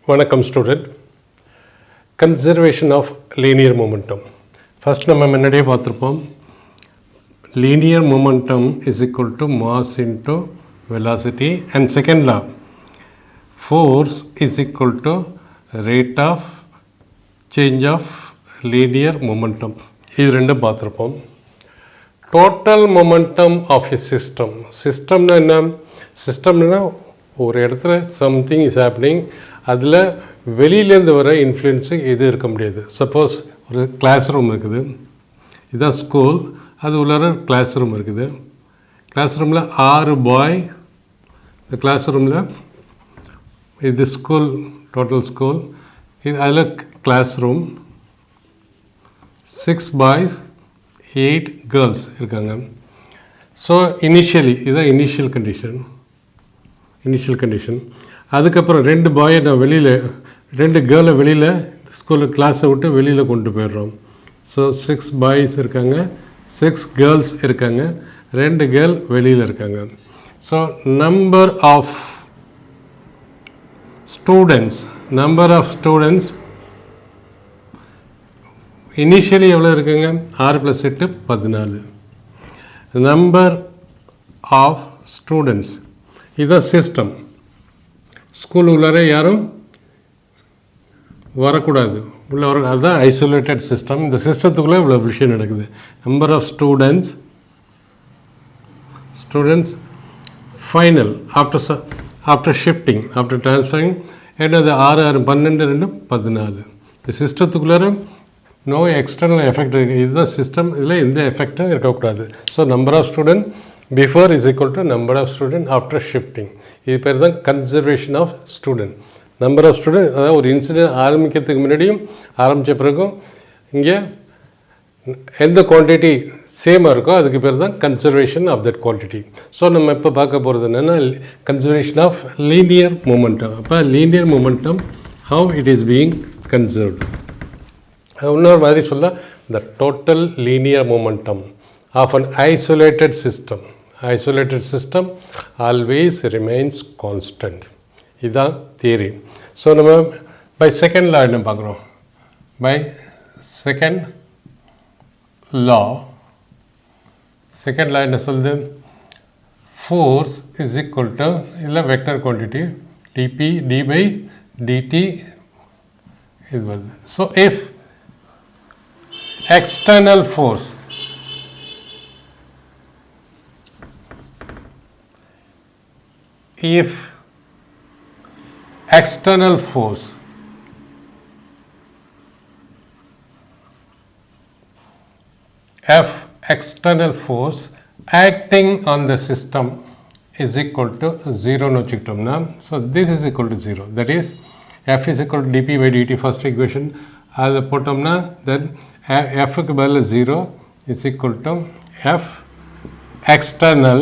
வணக்கம் student. Conservation of linear momentum. First நம்ம முன்னாடியே பார்த்துருப்போம். Linear momentum is equal to mass into velocity. And second law, force is equal to rate of change of linear momentum. இது ரெண்டும் பார்த்துருப்போம். Total momentum of a system. சிஸ்டம்னா என்ன? சிஸ்டம்னா ஒரு இடத்துல சம்திங் இஸ் ஹேப்பனிங், அதில் வெளியிலேருந்து வர இன்ஃப்ளூயன்ஸு எது இருக்க முடியாது. சப்போஸ் ஒரு கிளாஸ் ரூம் இருக்குது, இதுதான் ஸ்கூல், அது உள்ளார கிளாஸ் ரூம் இருக்குது. கிளாஸ் ரூமில் 6 பாய், இந்த கிளாஸ் ரூமில் இது ஸ்கூல், டோட்டல் ஸ்கூல், இது அதில் கிளாஸ் ரூம் 6 பாய்ஸ் 8 கேர்ள்ஸ் இருக்காங்க. ஸோ இனிஷியலி இதுதான் இனிஷியல் கண்டிஷன். அதுக்கப்புறம் 2 பாயை நான் வெளியில், 2 கேர்ளை வெளியில் ஸ்கூலில் கிளாஸை விட்டு வெளியில் கொண்டு போயிடுறோம். ஸோ 6 பாய்ஸ் இருக்காங்க, 6 கேர்ள்ஸ் இருக்காங்க, 2 கேர்ள் வெளியில் இருக்காங்க. So number of students initially எவ்வளோ இருக்குங்க? 6 + 8 14. நம்பர் ஆஃப் ஸ்டூடெண்ட்ஸ், இதுதான் சிஸ்டம். ஸ்கூல் உள்ளார யாரும் வரக்கூடாது, உள்ளே வர, அதுதான் ஐசோலேட்டட் சிஸ்டம். இந்த சிஸ்டத்துக்குள்ளே இவ்வளோ விஷயம் நடக்குது. Number of students final after shifting, after transferring, என்னது 6 6 12 2 14. இந்த சிஸ்டத்துக்குள்ளார நோ எக்ஸ்டர்னல் எஃபெக்ட் இருக்குது. இதுதான் சிஸ்டம். இதில் எந்த எஃபெக்டும் இருக்கக்கூடாது. So number of student before is equal to number of student after shifting. இது பேர் தான் conservation of student. Number of student, அதாவது ஒரு இன்சிடென்ட் ஆரம்பிக்கிறதுக்கு முன்னாடியும் ஆரம்பித்த பிறகும் இங்கே எந்த குவான்டிட்டி சேமாக இருக்கோ அதுக்கு பேர் தான் conservation of that quantity. So நம்ம இப்போ பார்க்க போகிறது என்னென்னா கன்சர்வேஷன் ஆஃப் லீனியர் மொமெண்டம். அப்போ linear momentum how it is being conserved. இன்னொரு மாதிரி சொல்ல, the total linear momentum of an isolated system always remains constant. இதுதான் தியரி. ஸோ நம்ம பை செகண்ட் லா என்ன பார்க்குறோம்? பை செகண்ட் லா என்ன சொல்லுது? ஃபோர்ஸ் இஸ் ஈக்குவல் டு, இல்லை வெக்டர் குவான்டிட்டி dp d/dt இது வருது. So if external force F external force acting on the system is equal to 0 னு வச்சுக்கிட்டோம்னா, so this is equal to 0. That is F is equal to dp/dt first equation. அதை போட்டோம்னா then Fக்கு பதில் 0 is equal to F external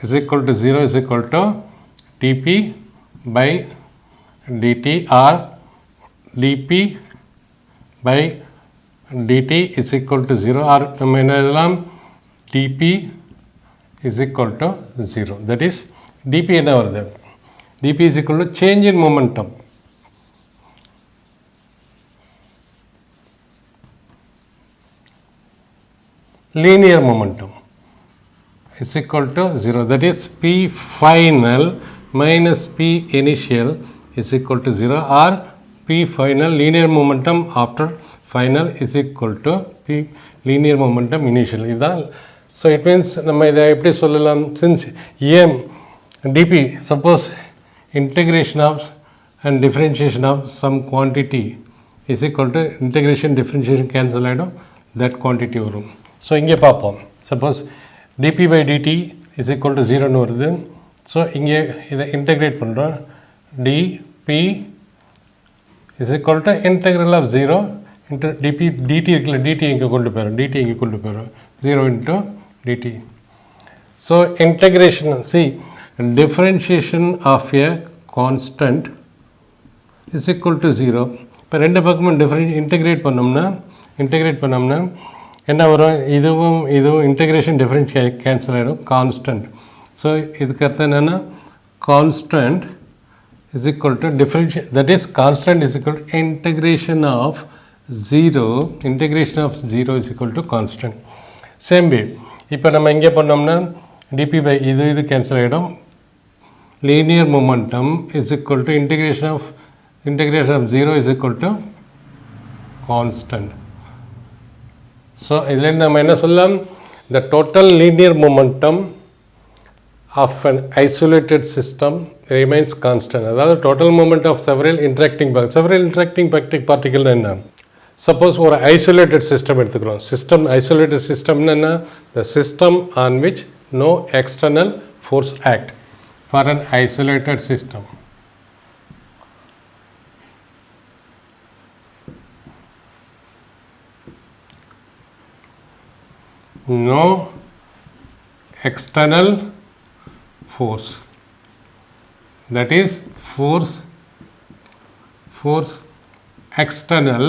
is equal to 0 is equal to dp/dt or dp/dt is equal to 0, or நம்ம என்ன எழுதலாம்? dp is equal to 0. that is dp என்ன வருது? dp is equal to change in momentum. Linear momentum is equal to 0. That is P final minus P initial is equal to 0, or P final linear momentum after final is equal to P linear momentum initial. இதான். So it means நம்ம இதை எப்படி சொல்லலாம்? Since dp, suppose integration of and differentiation of some quantity is equal to integration differentiation cancel ஆகிடும், that quantity வரும். So இங்கே பார்ப்போம். Suppose dp/dt is equal to 0ன்னு வருது. ஸோ இங்கே இதை இன்டெகிரேட் பண்ணுறோம். dp is equal to integral of 0 into dt இருக்குல்ல, dt இங்கே கொண்டு போயிடும், 0 into dt. So integration, differentiation of a constant is equal to 0. இப்போ ரெண்டு பக்கமும் இன்டெகிரேட் பண்ணோம்னா என்ன வரும்? இதுவும் இன்டெகிரேஷன் டிஃபரன்ஸ் கேன்சல் ஆகிடும், கான்ஸ்டன்ட். ஸோ இதுக்கு அர்த்தம் என்னென்னா constant is equal to differential, that is constant is equal to integration of 0 is equal to constant. Same way இப்போ நம்ம இங்கே பண்ணோம்னா dp by இது கேன்சல் ஆகிடும். Linear momentum is equal to integration of 0 is equal to constant. So இதில் நம்ம என்ன சொல்லலாம், the total linear momentum of an isolated system remains constant. அதாவது total moment of several interacting particle என்ன, suppose ஒரு isolated system எடுத்துக்கிறோம். Isolated system என்ன, the system on which no external force act. For an isolated system, no external force, that is force external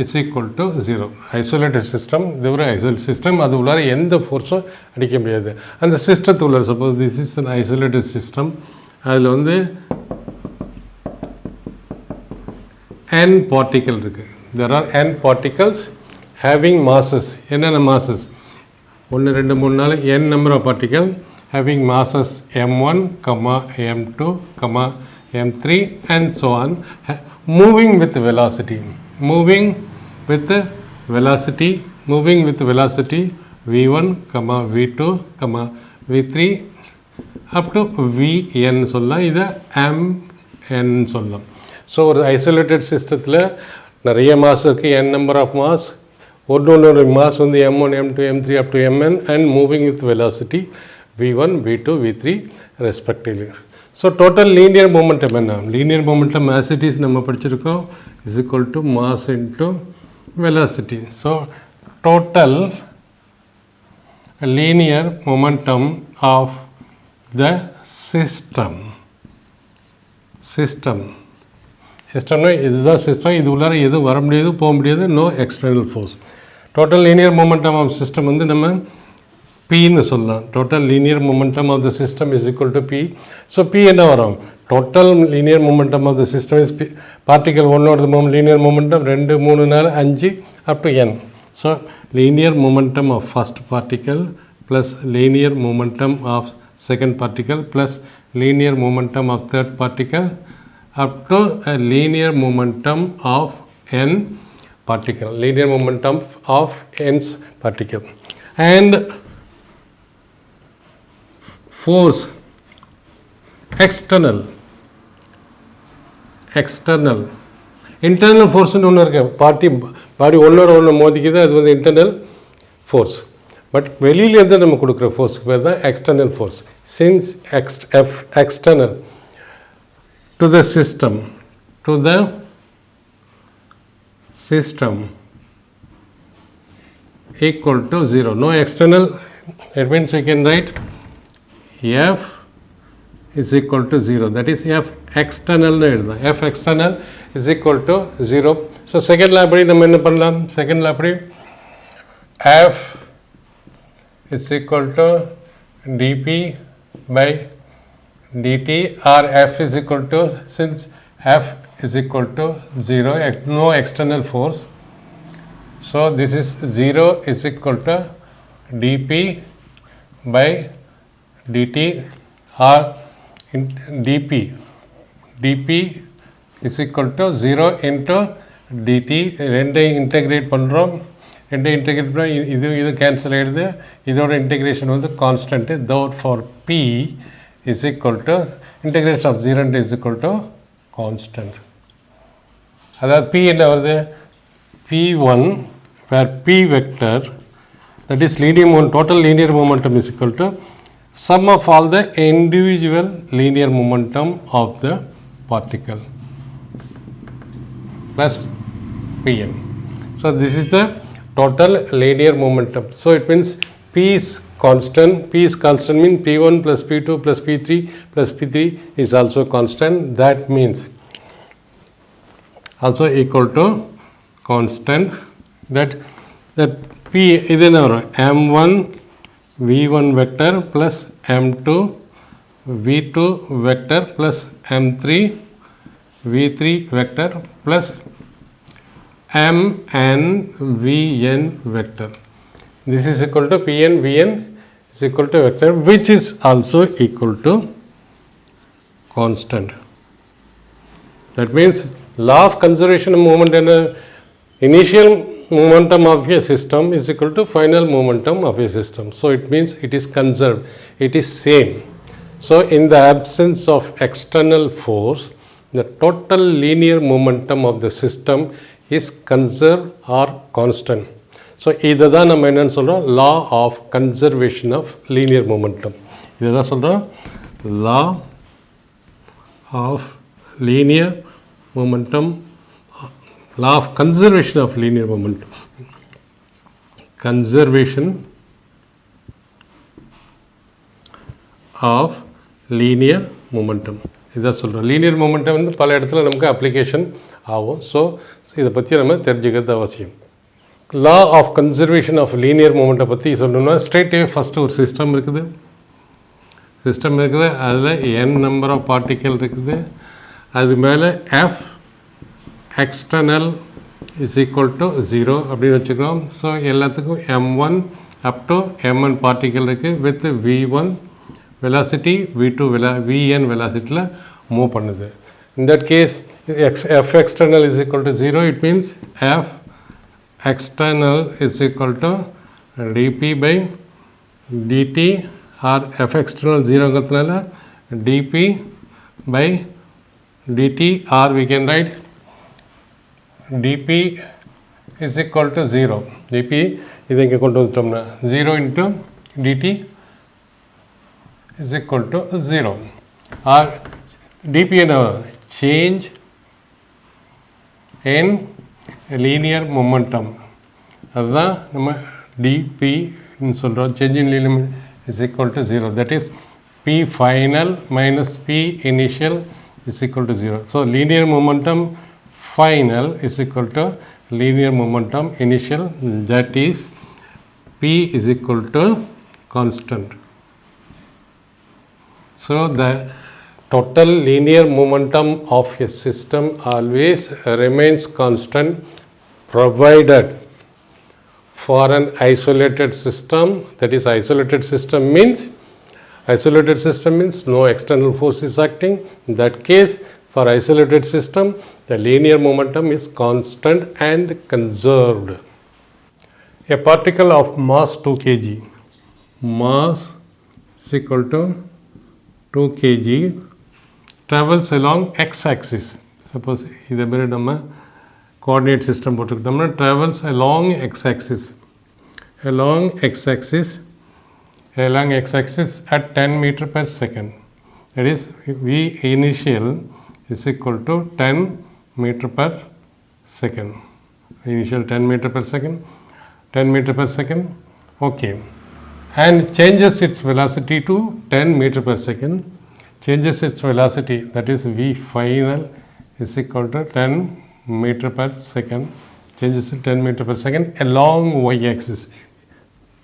is equal to 0. Isolated system, இது ஒரு isolated system, அது உள்ளார எந்த ஃபோர்ஸும் அடிக்க முடியாது. அந்த சிஸ்டத்து உள்ள suppose this is an isolated system, அதில் வந்து n பார்ட்டிக்கல் இருக்குது. there are n particles having masses. என்னென்ன masses, 1 2 3 4 n number of particle having masses m1, m2, m3 and so on, moving with velocity v1, v2, v3 up to vn சொல்லலாம். இதை mn சொல்லலாம். So ஒரு isolated சிஸ்டத்தில் நிறைய mass இருக்குது, n number of mass, ஒன்று mass வந்து m1, m2, m3 up to mn and moving with velocity v1, v2, v3 respectively. So total linear momentum என்ன, linear momentum as it is நம்ம படிச்சிருக்கோம் is equal to mass into velocity. So total linear momentum of the சிஸ்டம்னா இதுதான் system, இது உள்ளார எதுவும் வர முடியாது போக முடியாது, no external force. Total linear momentum of system வந்து நம்ம பின்னு சொல்லலாம். Total linear momentum of the system is equal to P. So P என்ன வரும், total linear momentum of the system is P, particle ஒன்னோட linear momentum 2 3 4 5 up to n. So linear momentum of first particle plus linear momentum of second particle plus linear momentum of third particle up to a linear momentum of n particle, linear momentum of nth particle. And force external internal force ஒன்று இருக்கு, பாடி ஒன்னோட மோதிக்குது, அது வந்து internal force. But வெளியிலேருந்து நம்ம கொடுக்குற ஃபோர்ஸுக்கு பேர் தான் external force. Since external to the system equal to 0. No external, it means we can write F is equal to 0. That is F external. F external is equal to 0. So second law அப்படி நம்ம என்ன பண்ணலாம், second law அப்படி F is equal to dp by dt, or F is equal to, since F is equal to 0, no external force, so this is 0 is equal to dp by dt, or dp is equal to 0 into dt. ரெண்டை integrate பண்ணுறோம், ரெண்டு integrate பண்ணால் இது cancel ஆகிடுது, இதோட integration வந்து constant. Therefore P is equal to integration of 0 is equal to constant. அதாவது P என்ன வருது, p1 where p vector, that is total linear momentum is equal to sum of all the individual linear momentum of the particle plus pm. So this is the total linear momentum. So it means P is constant. P is constant means P1 plus P2 plus P3 plus P3 is also constant. That means also equal to constant. That P is in our M1 V1 vector plus M2 v2 vector plus m3 v3 vector plus mn vn vector. This is equal to pn vn is equal to vector which is also equal to constant. That means law of conservation of moment in a initial momentum of a system is equal to final momentum of a system. So it means it is conserved, it is same. So in the absence of external force, the total linear momentum of the system is conserved or constant. So இதுதான் நம்ம என்னன்னு சொல்றோம் law of conservation of linear momentum. இதுதான் சொல்றோம் law of linear momentum, law of conservation of linear momentum. Conservation of linear momentum. இதான் சொல்கிறோம் linear momentum வந்து பல இடத்துல நமக்கு அப்ளிகேஷன் ஆகும். ஸோ இதை பற்றி நம்ம தெரிஞ்சுக்கிறது அவசியம். Law of conservation of linear மொமெண்ட்டை பற்றி சொல்லணும்னா ஸ்ட்ரெயிட்டே ஃபஸ்ட்டு ஒரு சிஸ்டம் இருக்குது. அதில் n நம்பர் ஆஃப் பார்ட்டிக்கல் இருக்குது. அது மேலே F external is equal to 0 அப்படின்னு வச்சுக்கிறோம். ஸோ எல்லாத்துக்கும் m1 up to mn particle இருக்குது with v1 velocity, v2 vn velocity move பண்ணுது. In that case f external is equal to 0. It means f external is equal to dp by dt or f external 0 ங்கிறதுனால dp by dt or we can write dp is equal to 0. dp இதை இங்கே கொண்டு வந்துட்டோம்னா 0 into dt is equal to 0 or dp change in linear momentum. அதுதான் நம்ம dp சொல்கிறோம் change in linear is equal to 0. That is p final minus p initial is equal to 0. So linear momentum final is equal to linear momentum initial, that is p is equal to constant. So the total linear momentum of a system always remains constant provided for an isolated system. That is isolated system means no external force is acting. In that case for isolated system the linear momentum is constant and conserved. A particle of mass 2 kg, mass is equal to 2 kg travels along x-axis. Suppose இதே மாதிரி நம்ம coordinate system போட்டுக்கிட்டோம்னா travels along x-axis at 10 meter per second. That is v initial is equal to 10 meter per second. Initial 10 meter per second. Okay. And changes its velocity to 10 meter per second. Changes its velocity, that is v final is equal to 10 meter per second. Changes to 10 meter per second along y-axis.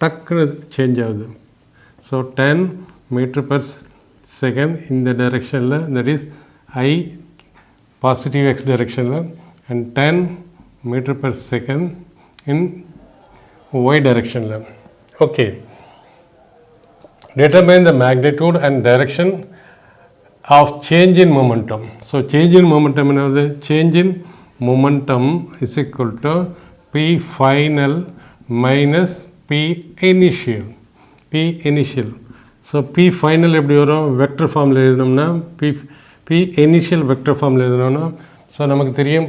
டக்குனு change ஆகுது. So 10 meter per second in the direction, that is I positive x direction, and 10 meter per second in y direction. Okay. Determine the magnitude and direction of change in momentum. So change in momentum, change in momentum is equal to p final minus p initial. So p final எப்படி வரும் vector ஃபார்மில் எழுதணும்னா p initial vector ஃபார்மில் எழுதணும்னா so நமக்கு தெரியும்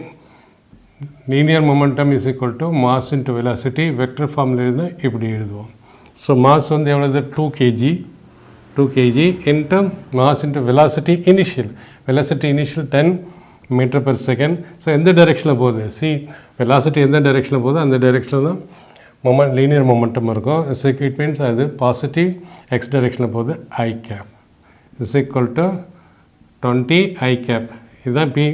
linear momentum is equal to mass into velocity. Vector ஃபார்மில் எழுதினா இப்படி எழுதுவோம். ஸோ மாஸ் வந்து எவ்வளோது 2 kg into mass into velocity initial 10 meter per second. So எந்த டைரெக்ஷனில் போகுது velocity எந்த டைரெக்ஷனில் போகுது அந்த டைரெக்ஷனில் தான் லீனியர் மொமெண்டம் இருக்கும். இட் மீன்ஸ் அது பாசிட்டிவ் எக்ஸ் டைரெக்ஷனில் போகுது. I cap is equal to 20 I cap. இதுதான் பி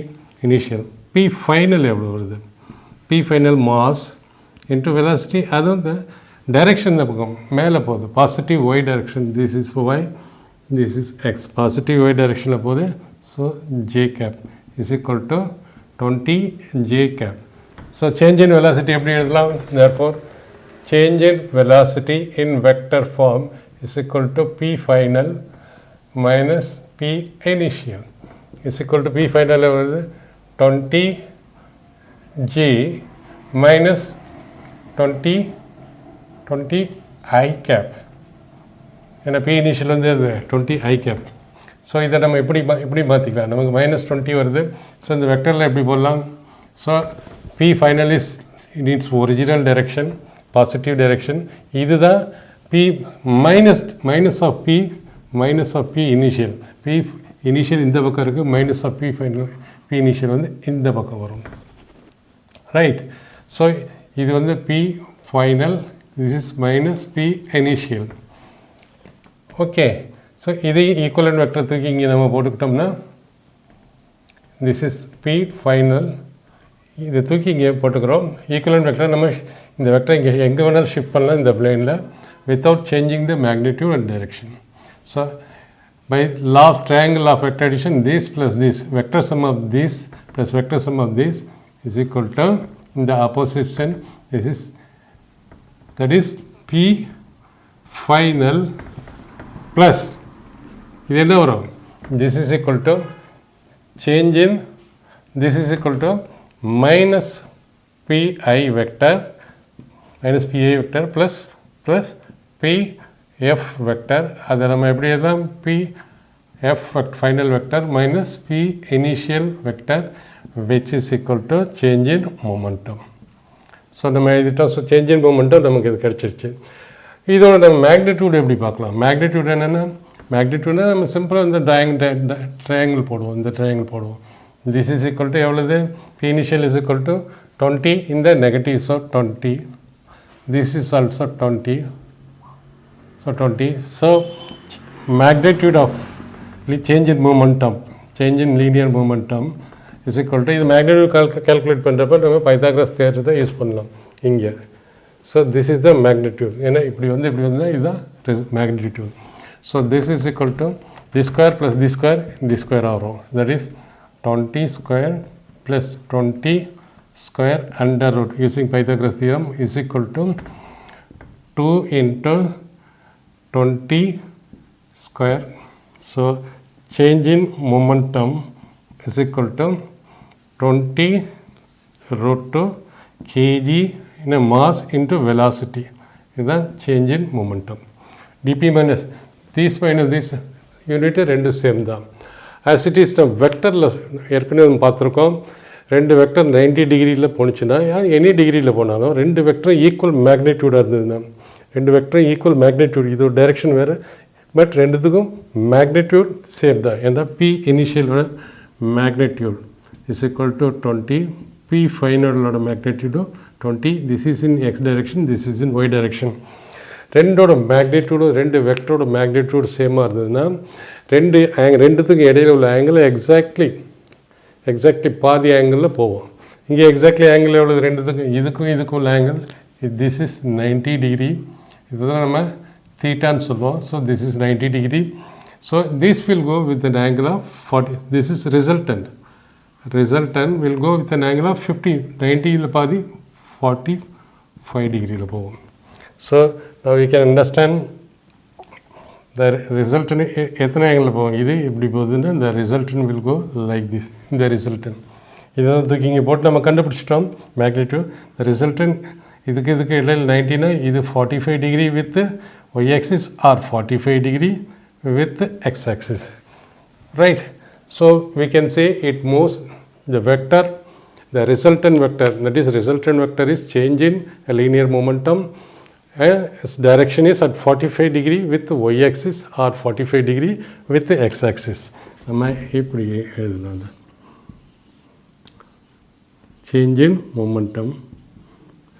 இனிஷியல். பி ஃபைனல் எவ்வளோ வருது? P final mass into velocity, அதுவும் டைரெக்ஷன் இந்த பக்கம் மேலே போகுது positive Y direction. This is Y, this is x, positive y direction போது, so j cap is equal to 20 j cap. So change in velocity எப்படி எழுதலாம்? Therefore change in velocity in vector form is equal to p final minus p initial is equal to p final 20 g minus 20 I cap. ஏன்னா p initial வந்து 20 I cap. So இதை நம்ம இப்படி மாற்றிக்கலாம். நமக்கு -20 வருது. ஸோ இந்த வெக்டரில் எப்படி போடலாம்? So p final is in its original direction, positive direction. இதுதான் p minus of p initial. p initial இந்த பக்கம் இருக்குது, minus of p final, p initial வந்து இந்த பக்கம் வரும். ரைட். ஸோ இது வந்து p final, this is minus p initial. Okay. So இது ஈக்குவலன்ட் வெக்டர் தூக்கி இங்கே நம்ம போட்டுக்கிட்டோம்னா திஸ் இஸ் p final. இதை தூக்கி இங்கே போட்டுக்கிறோம். ஈக்குவலன்ட் வெக்டர் நம்ம இந்த வெக்டர் இங்கே எங்கே வேணாலும் ஷிஃப்ட் பண்ணலாம் இந்த பிளேனில் without changing the magnitude and direction. So by law of triangle of vector addition, this plus this, vector sum of this plus vector sum of this is equal to, in the opposite sign, this is, that is p final plus, இது என்ன வரும்? This is equal to change in, this is equal to minus pi vector plus pf vector. அதை நம்ம எப்படி எழுதலாம்? pf final vector minus p initial vector which is equal to change in momentum. So நம்ம எழுதிட்டோம். So change in மூமெண்ட்டும் நமக்கு இது கிடச்சிருச்சு. இதோட நம்ம மேக்னிடியூட் எப்படி பார்க்கலாம்? மேக்னிடியூட் என்னென்னா, மேக்னிடியூட்னா நம்ம சிம்பிளாக இந்த ட்ரையாங்கிள் போடுவோம். இந்த ட்ரையாங்கிள் போடுவோம். திஸ் இஸ் ஈக்குவல் டு எவ்வளவு? P initial is equal to 20 in the negative, so 20. This is also 20. So 20. So magnitude of change in momentum, change in linear momentum is equal to, இது magnitude calculate பண்ணுறப்ப நம்ம Pythagoras தியரத்தை use பண்ணலாம் இங்கே. So this is the magnitude. ஏன்னா இப்படி வந்தால் இதுதான் magnitude. So this is equal to this square plus this square ஆகும். That is 20 square plus 20 square under root using Pythagoras theorem is equal to 2 into 20 square. So change in momentum is equal to 20 root 2 kg in a mass into velocity. Is the change in momentum. dp minus this unit ரெண்டு same தான். as it is the வெக்டரில் ஏற்கனவே நம்ம பார்த்துருக்கோம். ரெண்டு vector 90 டிகிரியில் போணுச்சுன்னா, any டிகிரியில் போனாலும் ரெண்டு வெக்டரும் ஈக்குவல் மேக்னிடியூடாக இருந்ததுன்னா, ரெண்டு வெக்டரும் ஈக்குவல் மேக்னிடியூட், இது ஒரு டைரெக்ஷன் வேறு, பட் ரெண்டுத்துக்கும் மேக்னிடியூட் சேம் தான். ஏன்னா பி இனிஷியலோட magnitude is equal to 20, P ஃபைனலோட மேக்னிடியூடும் 20. This is in X direction, this is in Y direction. ரெண்டோட மேக்னிடியூடும் ரெண்டு வெக்டரோட மேக்னிடியூடு சேமாக இருந்ததுன்னா ரெண்டுத்துக்கும் இடையில் உள்ள ஆங்கிள் எக்ஸாக்ட்லி பாதி ஆங்கிளில் போவோம். இங்கே எக்ஸாக்ட்லி ஆங்கிள் எவ்வளோ? ரெண்டுத்துக்கும் இதுக்கும் உள்ள ஆங்கிள் திஸ் இஸ் 90 டிகிரி. இதுதான் நம்ம தீட்டான்னு சொல்லுவோம். So this is 90 degree. So this will go with an angle of 40. This is resultant will go with an angle of 50. 90ல் பாதி 45 டிகிரியில் போவோம். So now we can understand the resultant எத்தனை ஆங்கிளில் போவோம். இது இப்படி போகுதுன்னா the resultant will go like this. இந்த resultant இதான் தூக்கி இங்கே போட்டு நம்ம கண்டுபிடிச்சிட்டோம் மேக்னிடியூட். the resultant இதுக்கு இடையில் 90னா இது 45 degree with y axis or 45 degree with x axis, right? So we can say it moves the vector, the resultant vector, that is resultant vector is change in a linear momentum. Its direction is at 45 degree with y axis or 45 degree with the x axis. நம்ம இப்படி எழுதலாம். Change in momentum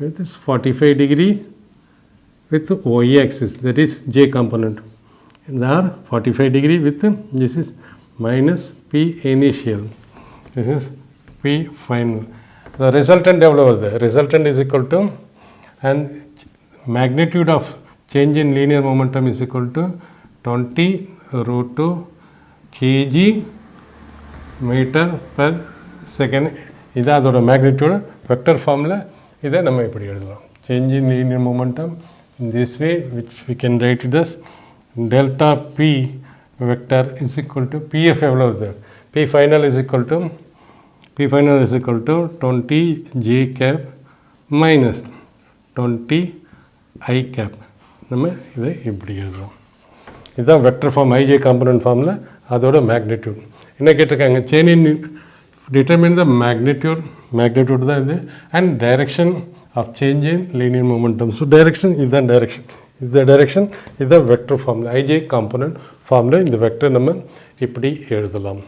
with this 45 degree with the y axis, that is j component. There 45 degree with this is minus p initial, this is p final. The resultant எவ்வளோ வருது? Resultant is equal to, and magnitude of change in linear momentum is equal to 20 √2 kg metre per second. இதான் அதோட magnitude. Vector ஃபார்மில் இதை நம்ம இப்படி எழுதலாம். Change in linear momentum in this way which we can write this delta P vector is equal to P F எவ்வளோ வருது, P final is equal to 20 j cap minus 20 I cap. நம்ம இதை இப்படி எழுதுறோம். இதுதான் வெக்டர் ஃபார்ம் ஐஜே காம்பனன்ட் ஃபார்மில் அதோட magnitude. என்ன கேட்டிருக்காங்க, change in determine the magnitude தான் இது, and direction of change in linear momentum. So direction இதுதான் டைரக்ஷன் இதுதான் வெக்டர் ஃபார்மில் ஐஜே காம்பனன்ட் ஃபார்மில் இந்த வெக்டர் நம்ம இப்படி எழுதலாம்.